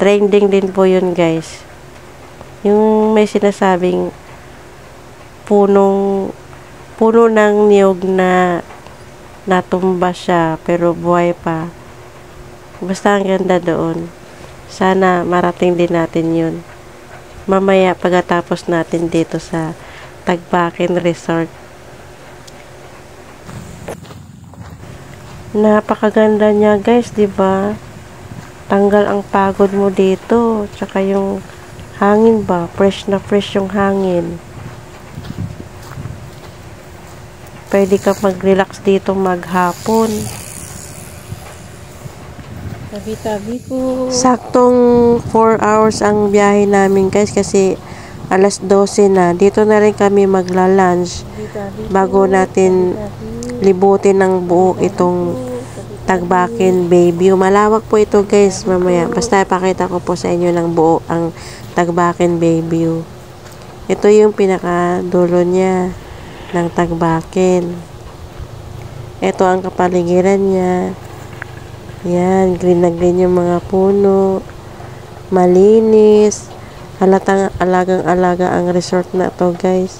Trending din po yun guys. Yung may sinasabing puno ng niyog na natumba siya pero buhay pa. Basta ang ganda doon. Sana marating din natin yun. Mamaya pagkatapos natin dito sa Tagbakin Resort. Napakaganda niya guys, 'di ba? Tanggal ang pagod mo dito. Tsaka yung hangin ba? Fresh na fresh yung hangin. Pwede ka mag-relax dito maghapon. Tabi-tabi ko. Saktong 4 hours ang biyahe namin guys kasi alas 12 na. Dito na rin kami magla-lunch bago natin libutin ng buo itong Tagbakin Baybio. Malawak po ito guys mamaya. Basta ipakita ko po sa inyo ng buo ang Tagbakin Baybio. Ito yung pinakadulo niya ng Tagbakin. Ito ang kapaligiran niya. Yan, green na green yung mga puno. Malinis. Halatang alagang-alaga ang resort na to guys.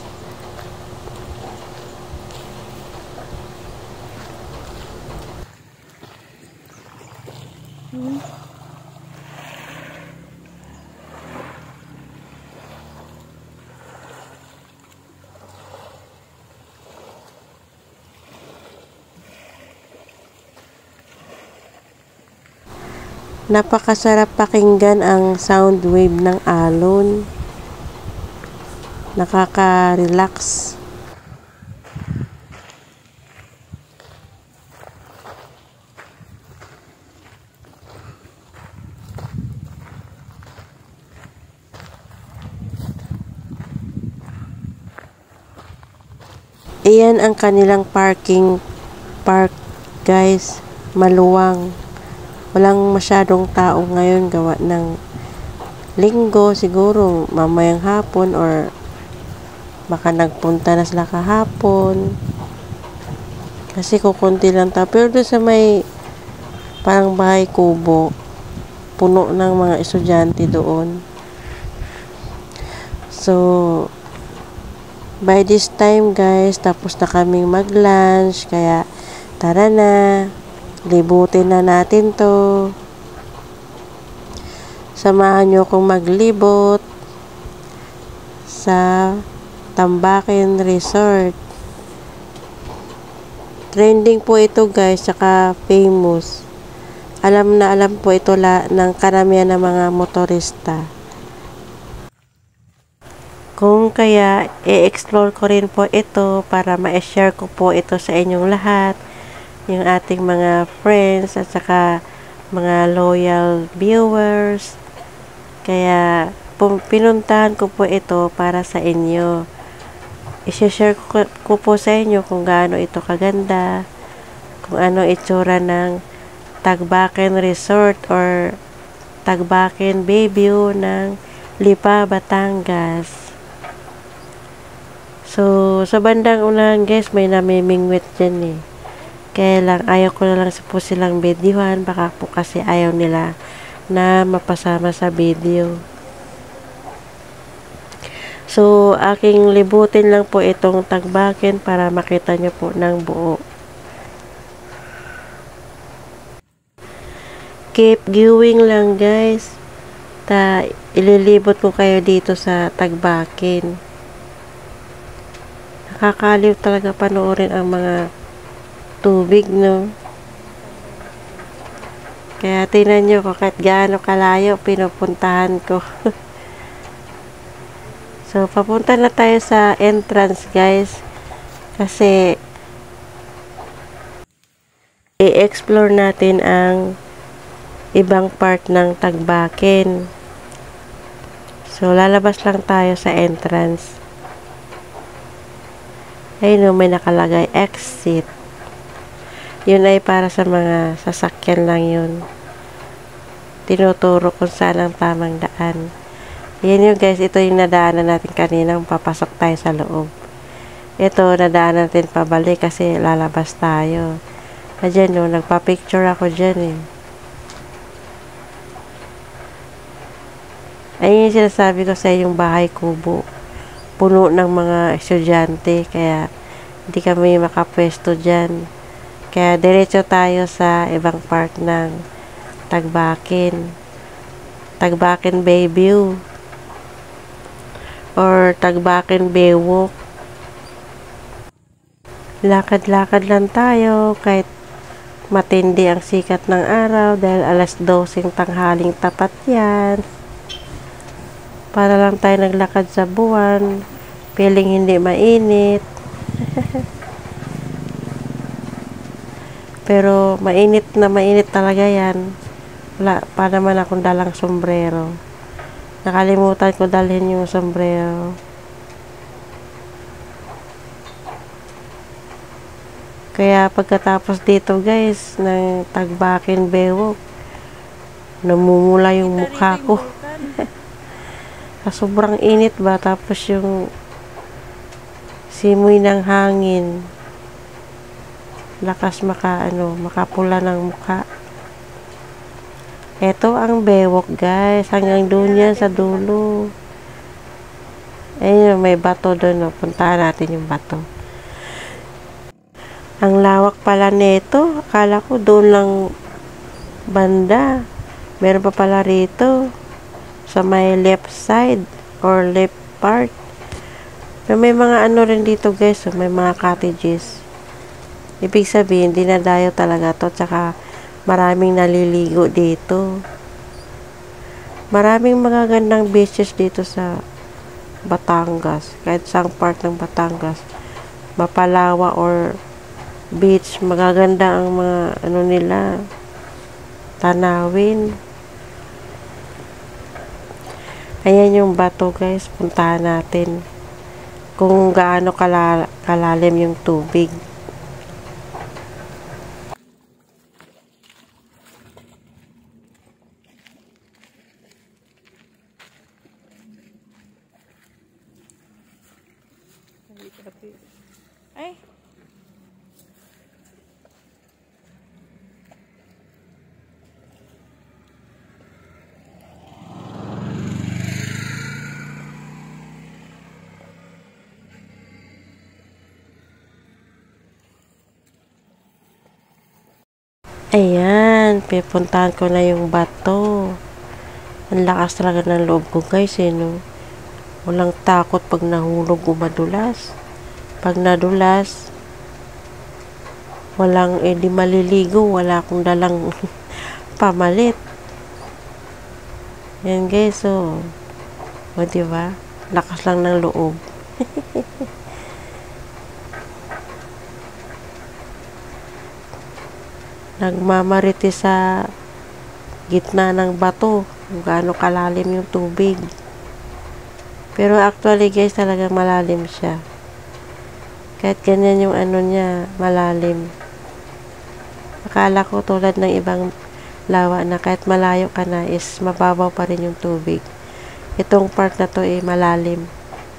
Napakasarap pakinggan ang sound wave ng alon. Nakaka-relax. Iyan ang kanilang park guys. Maluwang. Walang masyadong tao ngayon gawa ng linggo, siguro mamayang hapon or baka nagpunta na sila kahapon. Kasi kukunti lang tao. Pero doon sa may parang bahay kubo, puno ng mga estudyante doon. So, by this time guys, tapos na kaming mag-lunch, kaya tara na. Libutin na natin to. Samahan nyo kong maglibot sa Tambakin Resort. Trending po ito guys, saka famous. Alam na alam po ito ng karamihan ng mga motorista. Kung kaya, i-explore ko rin po ito para ma-share ko po ito sa inyong lahat. Yung ating mga friends at saka mga loyal viewers. Kaya pinuntahan ko po ito para sa inyo. I-share ko po sa inyo kung gaano ito kaganda, kung ano itsura ng Tagbakin Resort or Tagbakin Baybio ng Lipa, Batangas. So, sa bandang unahan guys, may namimingwit dyan eh. Kaya lang, ayaw ko na lang po silang videohan. Baka po kasi ayaw nila na mapasama sa video. So, aking libutin lang po itong Tagbakin para makita nyo po ng buo. Keep going lang guys. Ililibot ko kayo dito sa Tagbakin. Nakakaliw talaga panoorin ang mga tubig, no? Kaya tingnan nyo ko kahit gaano kalayo pinupuntahan ko. So, papunta na tayo sa entrance, guys. Kasi i-explore natin ang ibang part ng Tagbakin. So, lalabas lang tayo sa entrance. Ayun, may nakalagay exit. Yun ay para sa mga sasakyan lang yun. Tinuturo kung saan ang tamang daan. Yan yun guys, ito yung nadaanan natin kaninang papasok tayo sa loob. Ito, nadaanan natin pabalik kasi lalabas tayo. Ayan yun, nagpa-picture ako dyan eh. Ayun yung sinasabi ko sa yung bahay kubo. Puno ng mga estudyante, kaya hindi kami makapwesto dyan. Kaya diretso tayo sa ibang part ng Tagbakin. Tagbakin Baybio. Or Tagbakin Baywalk. Lakad-lakad lang tayo kahit matindi ang sikat ng araw dahil alas 12 tanghaling tapat yan. Para lang tayo naglakad sa buwan. Piling hindi mainit. Pero mainit na mainit talaga yan. Wala pa naman akong dalang sombrero. Nakalimutan ko dalhin yung sombrero. Kaya pagkatapos dito guys, ng Tagbakin Bewok, namumula yung mukha ko. Sobrang init ba? Tapos yung simoy ng hangin. Lakas makapula ng mukha. Ito ang Bewok guys. Hanggang doon yan sa dulo. Ayun, may bato doon. Puntahan natin yung bato. Ang lawak pala nito. Akala ko doon lang banda. Meron pa pala rito. Sa may left side or left part. May mga ano rin dito guys. May mga cottages. Ibig sabihin, dinadayo talaga to. Tsaka maraming naliligo dito. Maraming magagandang beaches dito sa Batangas. Kahit saang part ng Batangas. Mapalawa or beach, magaganda ang mga nila, tanawin. Ayan yung bato guys, puntahan natin kung gaano kalalim yung tubig. Ay, ayan, pipuntahan ko na yung bato. Ang lakas talaga ng loob ko guys, no? Walang takot pag nahulog o madulas. Pag nadulas, walang di maliligo, wala akong dalang pamalit. Yan guys, o diba? Lakas lang ng loob. Nagmamariti sa gitna ng bato kung gaano kalalim yung tubig. Pero actually guys, talagang malalim siya. Kahit ganyan yung niya, malalim. Akala ko tulad ng ibang lawa na kahit malayo ka na is mababaw pa rin yung tubig. Itong part na to malalim.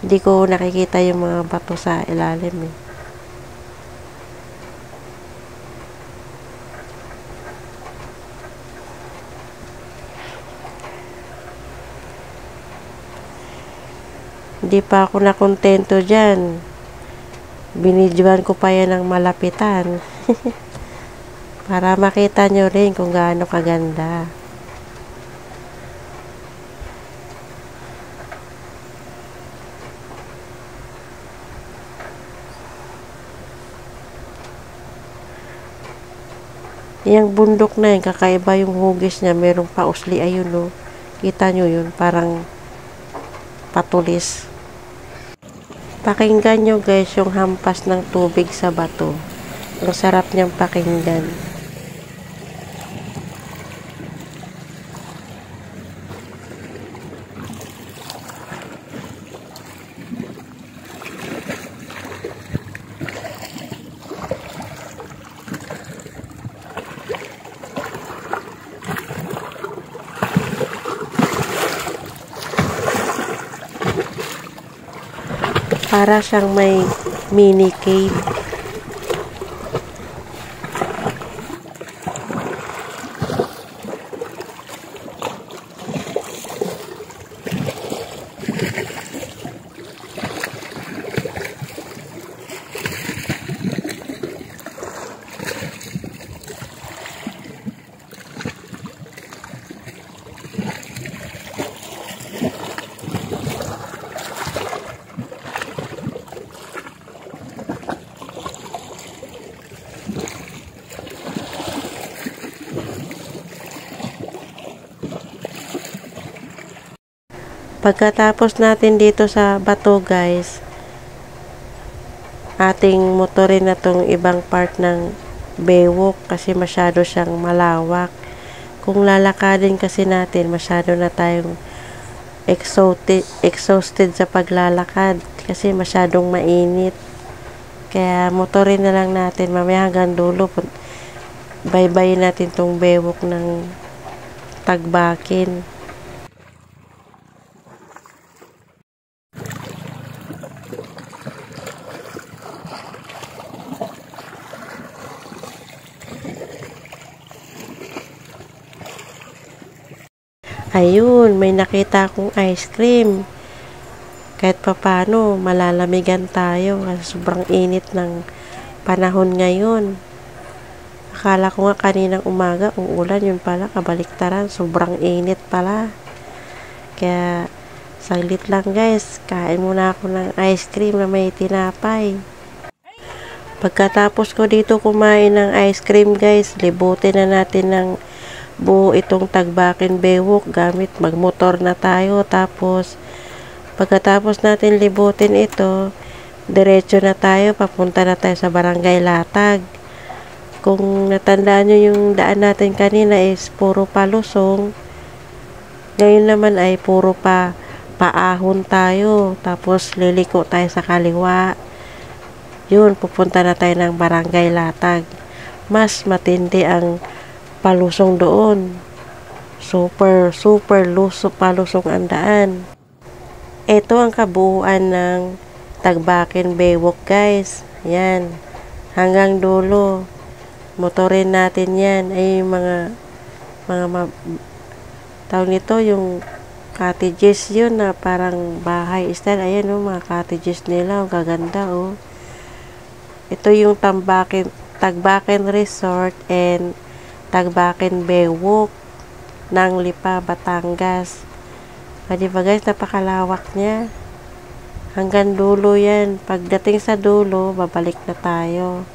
Hindi ko nakikita yung mga bato sa ilalim eh. Hindi pa ako nakontento dyan. Binidyoan ko pa yan ng malapitan. Para makita nyo rin kung gaano kaganda. Yung bundok na yun, kakaiba yung hugis niya. Merong pausli, ayun o. Kita nyo yun, parang patulis. Pakinggan nyo guys yung hampas ng tubig sa bato. Ang sarap niyang pakinggan. Para siyang may mini cave. Pagkatapos natin dito sa bato guys, ating motorin na tong ibang part ng Bewok kasi masyado siyang malawak. Kung lalakadin kasi natin, masyado na tayong exhausted sa paglalakad kasi masyadong mainit. Kaya motorin na lang natin mamaya hanggang dulo. Baybayin natin tong bewok ng Tagbakin. Ayun, may nakita akong ice cream. Kahit papano, malalamigan tayo kasi sobrang init ng panahon ngayon. Akala ko nga kaninang umaga, uulan, yun pala, kabaliktaran, sobrang init pala. Kaya, saglit lang guys, kain muna ako ng ice cream na may tinapay. Pagkatapos ko dito kumain ng ice cream guys, libutin na natin ng buo itong Tagbakin bewok gamit magmotor na tayo. Tapos pagkatapos natin libutin ito, diretso na tayo, papunta na tayo sa Barangay Latag. Kung natandaan nyo yung daan natin kanina is puro palusong, ngayon naman ay puro paahon tayo, tapos liliko tayo sa kaliwa. Yun, pupunta na tayo ng Barangay Latag. Mas matindi ang palusong doon. Super palusong ang daan. Ito ang kabuuan ng Tagbakin bewok guys. Yan. Hanggang dulo. Motorin natin yan. Ay mga tawag nito yung cottages yun na parang bahay style. Ayan o, mga cottages nila. Ang gaganda o. Ito yung Tagbakin Resort and Tagbakin bewok ng Lipa, Batangas. Diba guys, napakalawak niya. Hanggang dulo yan. Pagdating sa dulo, babalik na tayo.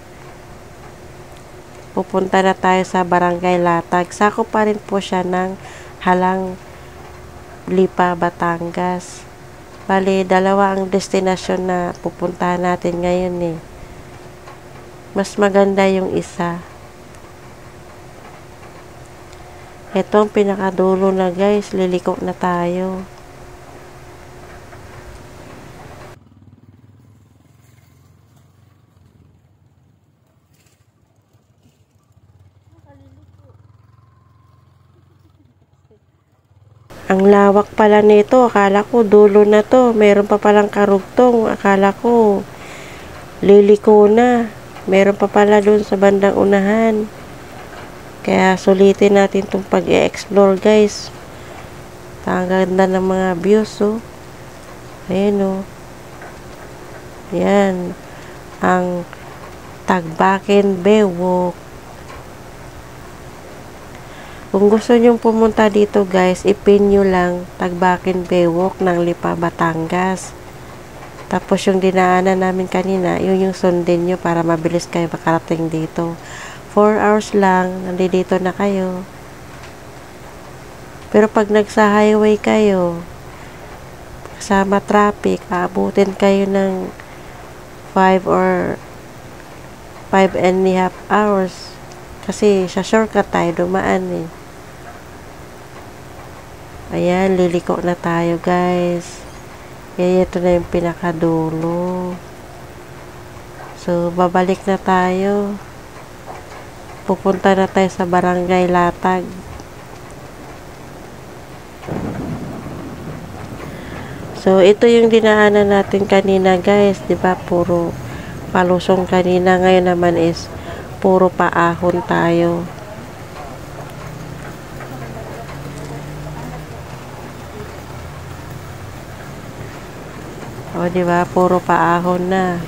Pupunta na tayo sa Barangay Latag. Sakop pa rin po siya ng Halang, Lipa, Batangas. Bali, dalawa ang destinasyon na pupuntahan natin ngayon eh. Mas maganda yung isa. Ito ang pinakadulo na guys, liliko na tayo. Ang lawak pala nito, akala ko dulo na to, meron pa palang karugtong, akala ko liliko na, meron pa pala dun sa bandang unahan. Kaya sulitin natin itong pag-e-explore guys. Ang ganda ng mga views oh. Ayan oh. Yan. Ang Tagbakin bewok. Kung gusto nyong pumunta dito guys, ipin nyo lang Tagbakin bewok ng Lipa, Batangas. Tapos yung dinaanan namin kanina, yun yung sundin nyo para mabilis kayo makarating dito. 4 hours lang, nandito na kayo. Pero pag nagsa highway kayo, kasama traffic, aabutin kayo ng 5 or 5.5 hours. Kasi sa shortcut tayo dumaan eh. Ayan, liliko na tayo guys. Kaya ito na yung pinakadulo. So, babalik na tayo. Pupunta na tayo sa Barangay Latag. So, ito yung dinaanan natin kanina guys. Diba? Puro palusong kanina. Ngayon naman is puro paahon tayo. O, diba? Puro paahon na.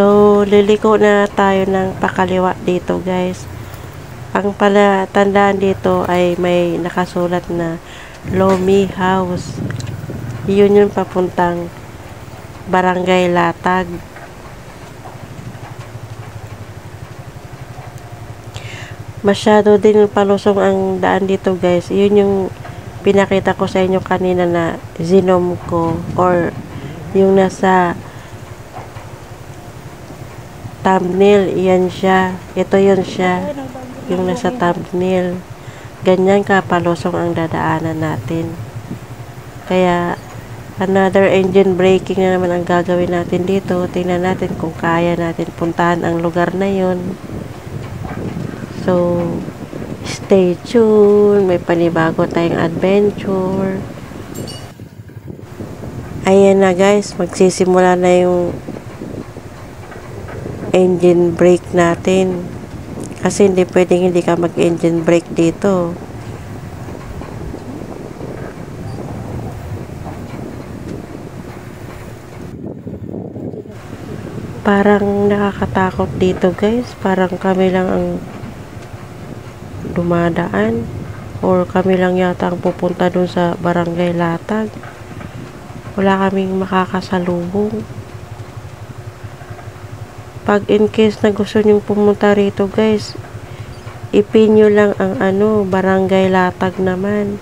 So, liliko na tayo ng pakaliwa dito, guys. Ang palatandaan dito ay may nakasulat na Lomi House. Yun yung papuntang Barangay Latag. Masyado din palusong ang daan dito, guys. Yun yung pinakita ko sa inyo kanina na zinom ko or yung nasa thumbnail. Yan siya. Ito yun siya. Yung nasa thumbnail. Ganyan kapalusong ang dadaanan natin. Kaya another engine braking na naman ang gagawin natin dito. Tingnan natin kung kaya natin puntahan ang lugar na yun. So, stay tuned. May panibago tayong adventure. Ayan na, guys. Magsisimula na yung engine brake natin. Kasi hindi pwedeng hindi ka mag-engine brake dito. Parang nakakatakot dito, guys. Parang kami lang ang dumadaan. Or kami lang yata ang pupunta dun sa Barangay Latag. Wala kaming makakasalubong. Pag in case na gusto nyong pumunta rito, guys, ipin nyo lang ang Barangay Latag naman.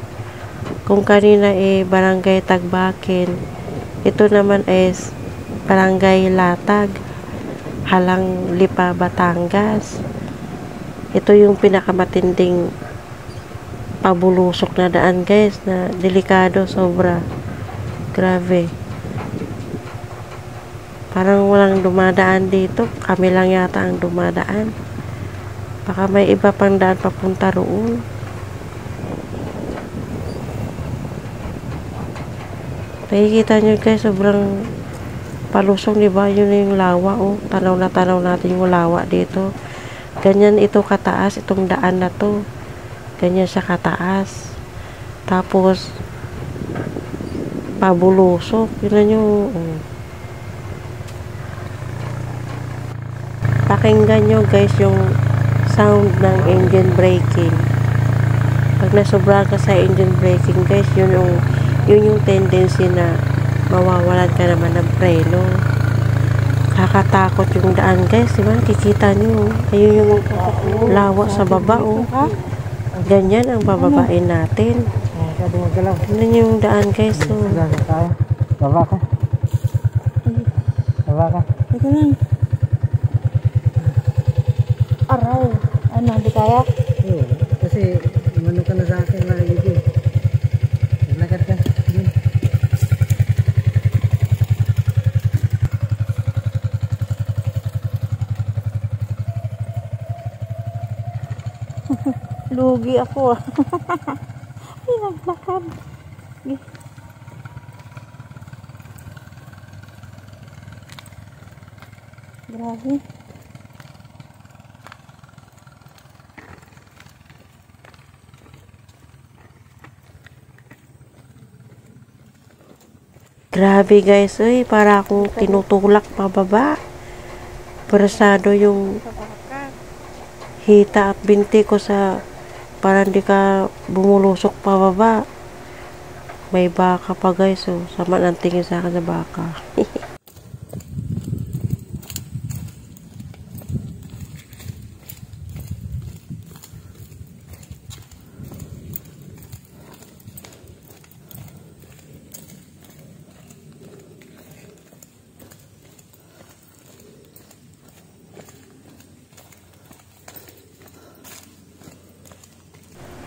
Kung kanina Barangay Tagbakin, ito naman is Barangay Latag, Halang Lipa, Batangas. Ito yung pinakamatinding pabulusok na daan, guys, na delikado sobra. Grabe. Parang walang dumadaan dito. Kami lang yata ang dumadaan. Baka may iba pang daan papunta roon. Nakikita nyo, guys, sobrang palusong, diba? Yun na yung lawa, oh. Tanaw na tanaw natin yung lawa dito. Ganyan ito kataas, itong daan na to. Ganyan siya kataas. Tapos, pabulusok. Yun na nyo, oh. Pakinggan nyo, guys, yung sound ng engine braking. Pag nasobra ka sa engine braking, guys, yun yung tendency na mawawalan ka naman ng preno. Kakatakot yung daan, guys, diba? Kikita nyo, ayun yung lawa sa baba, oh. Ganyan ang bababain natin. Ganyan yung daan, guys, oh. Baba ka. Baba ka. Ito lang. Araw. Ano, di kaya? Oo. Kasi, umano ka na sa akin na hindi. Naglakad ka. Lugi ako ah. Naglakad. Grabe. Grabe, guys, para akong tinutulak pababa. Persado yung hita at binti ko sa para hindi ka bumulusok pababa. May baka pa, guys, oh. Sama ng tingin sa akin sa baka.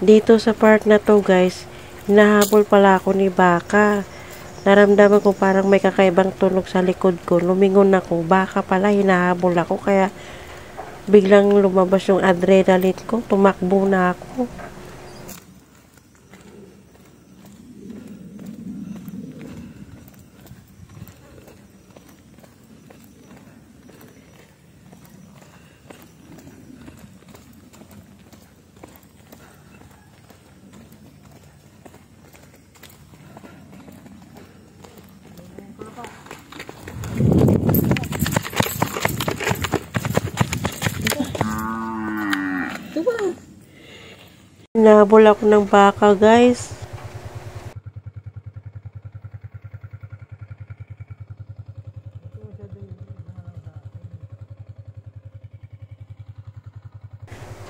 Dito sa part na to, guys, hinahabol pala ako ni baka. Naramdaman ko parang may kakaibang tunog sa likod ko. Lumingon ako. Baka pala, hinahabol ako. Kaya biglang lumabas yung adrenaline ko. Tumakbo na ako. Naghahabol ako ng baka, guys.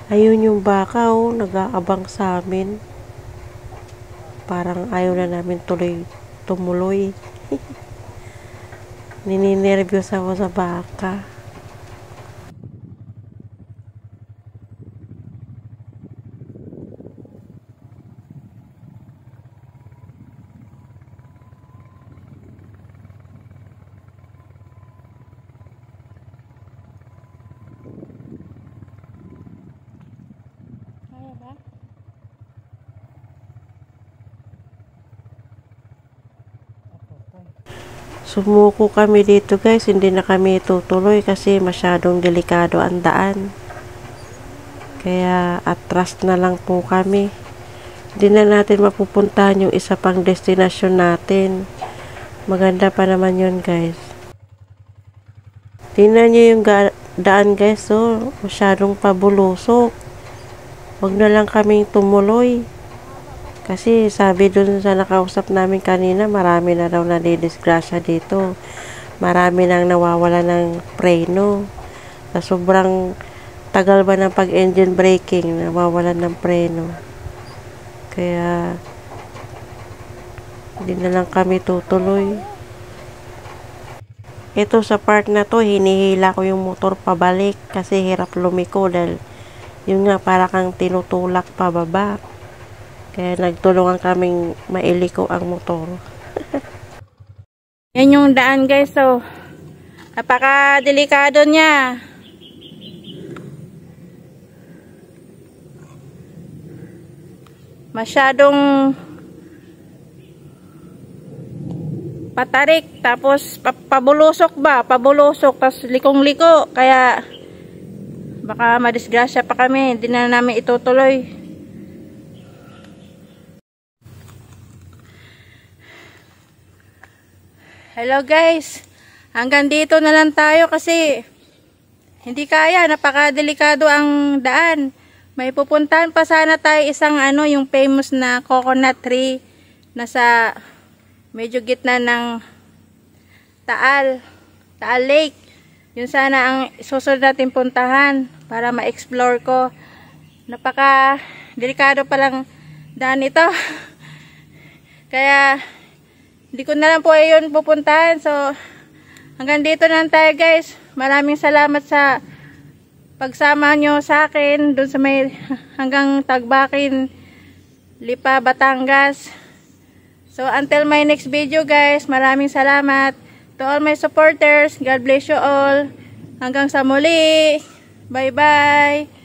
Ayun yung baka, oh, nag-aabang sa amin. Parang ayaw na namin tumuloy. Nininervyos ako sa baka. Kaya ba? Sumuko kami dito, guys. Hindi na kami tutuloy kasi masyadong delikado ang daan. Kaya atras na lang po kami. Hindi na natin mapupuntahan yung isa pang destinasyon natin. Maganda pa naman yun, guys. Tingnan nyo yung daan, guys. Oh, masyadong pabulusok. Huwag na lang kaming tumuloy. Kasi sabi dun sa nakausap namin kanina, marami na raw nadidisgrasya dito. Marami nang nawawala ng preno. Sa sobrang tagal ba ng pag-engine braking, nawawalan ng preno. Kaya hindi na lang kami tutuloy. Ito sa part na to, hinihila ko yung motor pabalik kasi hirap lumiko dahil yun nga, para kang tinutulak pababa. Kaya nagtulungan kaming mailiko ang motor. Yan yung daan, guys. So, napaka-delikado niya. Masyadong patarik. Tapos, pabulusok ba? Pabulusok. Tapos, likong-liko. Kaya, baka madisgrasya pa kami. Hindi na namin itutuloy. Hello guys, hanggang dito na lang tayo kasi hindi kaya, napakadelikado ang daan. May pupuntahan pa sana tayo isang yung famous na coconut tree na sa medyo gitna ng Taal Lake. Yun sana ang susunod natin puntahan para ma-explore ko. Napaka-delikado palang daan ito. Kaya hindi ko na lang po yun pupuntahan. So, hanggang dito na lang tayo, guys. Maraming salamat sa pagsama nyo sa akin doon sa may hanggang Tagbakin, Lipa, Batangas. So, until my next video, guys, maraming salamat to all my supporters. God bless you all. Hanggang sa muli. Bye-bye.